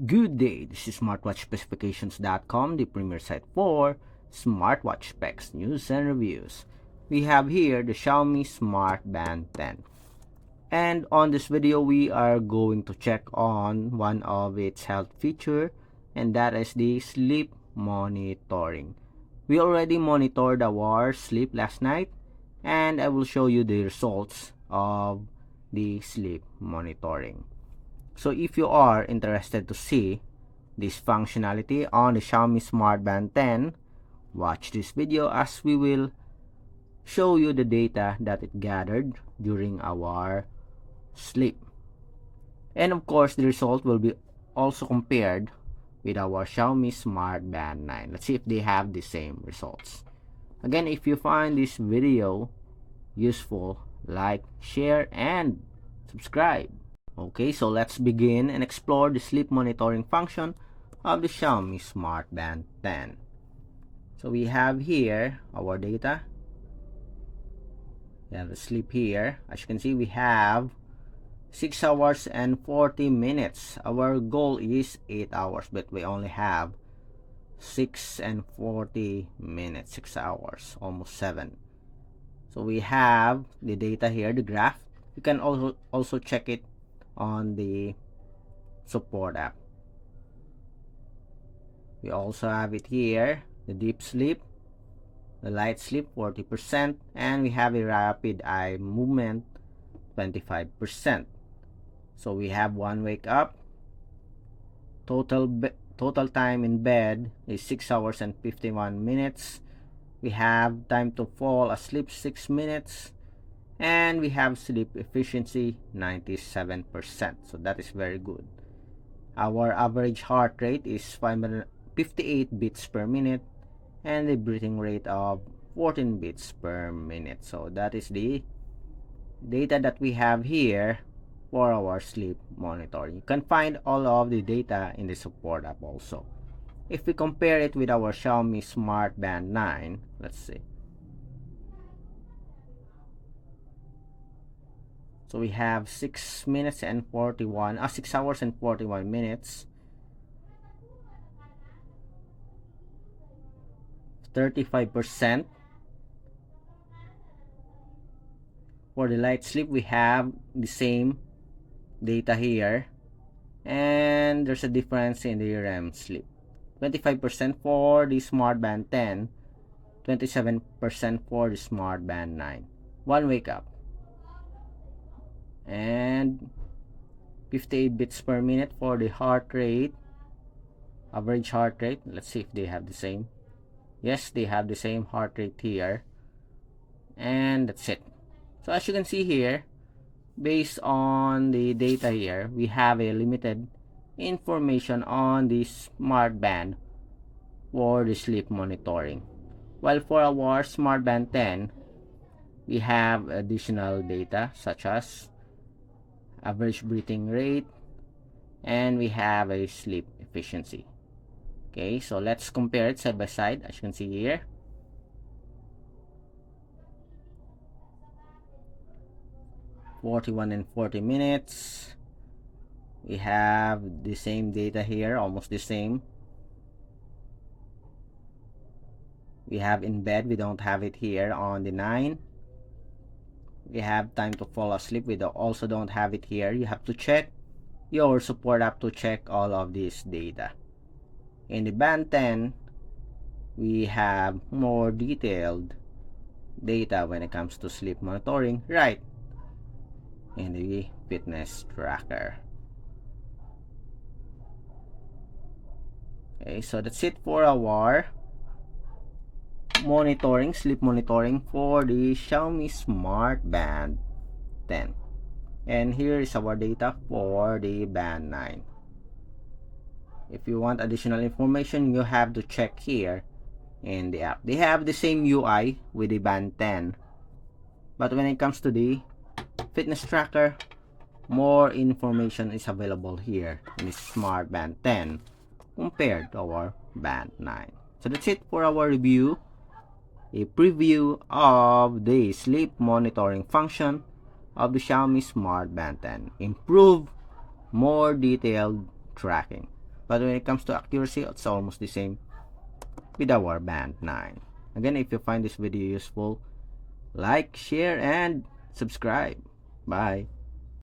Good day, this is smartwatchspecifications.com, the premier site for smartwatch specs, news, and reviews. We have here the Xiaomi Smart Band 10. And on this video, we are going to check on one of its health feature, and that is the sleep monitoring. We already monitored our sleep last night, and I will show you the results of the sleep monitoring. So if you are interested to see this functionality on the Xiaomi Smart Band 10, watch this video as we will show you the data that it gathered during our sleep. And of course, the result will be also compared with our Xiaomi Smart Band 9. Let's see if they have the same results. Again, if you find this video useful, like, share, and subscribe. Okay, so let's begin and explore the sleep monitoring function of the Xiaomi Smart Band 10. So we have here our data. We have the sleep here. As you can see, we have 6 hours and 40 minutes. Our goal is 8 hours, but we only have 6 and 40 minutes, 6 hours, almost 7. So we have the data here, the graph. You can also check it on the support app. We also have it here, the deep sleep, the light sleep 40%, and we have a rapid eye movement 25%. So we have one wake up. Total time in bed is 6 hours and 51 minutes. We have time to fall asleep 6 minutes. And we have sleep efficiency 97%. So that is very good. Our average heart rate is 58 beats per minute and the breathing rate of 14 beats per minute. So that is the data that we have here for our sleep monitoring. You can find all of the data in the support app also. If we compare it with our Xiaomi Smart Band 9, let's see. So we have 6 hours and 41 minutes, 35%. For the light sleep, we have the same data here, and there's a difference in the REM sleep. 25% for the Smart Band 10, 27% for the Smart Band 9. One wake up. And 58 beats per minute for the heart rate, average heart rate. Let's see if they have the same. Yes, they have the same heart rate here. And that's it. So as you can see here, based on the data here, we have a limited information on the Smart Band for the sleep monitoring. While for our Smart Band 10, we have additional data such as average breathing rate, and we have a sleep efficiency. Okay, so let's compare it side by side. As you can see here, (41 and 40 minutes). We have the same data here, almost the same. We have in bed, we don't have it here on the 9. We have time to fall asleep, we also don't have it here. You have to check your support app to check all of this data. In the Band 10, we have more detailed data when it comes to sleep monitoring right in the fitness tracker. Okay, so that's it for our sleep monitoring for the Xiaomi Smart Band 10. And here is our data for the Band 9. If you want additional information, you have to check here in the app. They have the same UI with the Band 10, but when it comes to the fitness tracker, more information is available here in the Smart Band 10 compared to our Band 9. So that's it for our review, a preview of the sleep monitoring function of the Xiaomi Smart Band 10. Improve, more detailed tracking. But when it comes to accuracy, it's almost the same with our Band 9. Again, if you find this video useful, like, share, and subscribe. Bye.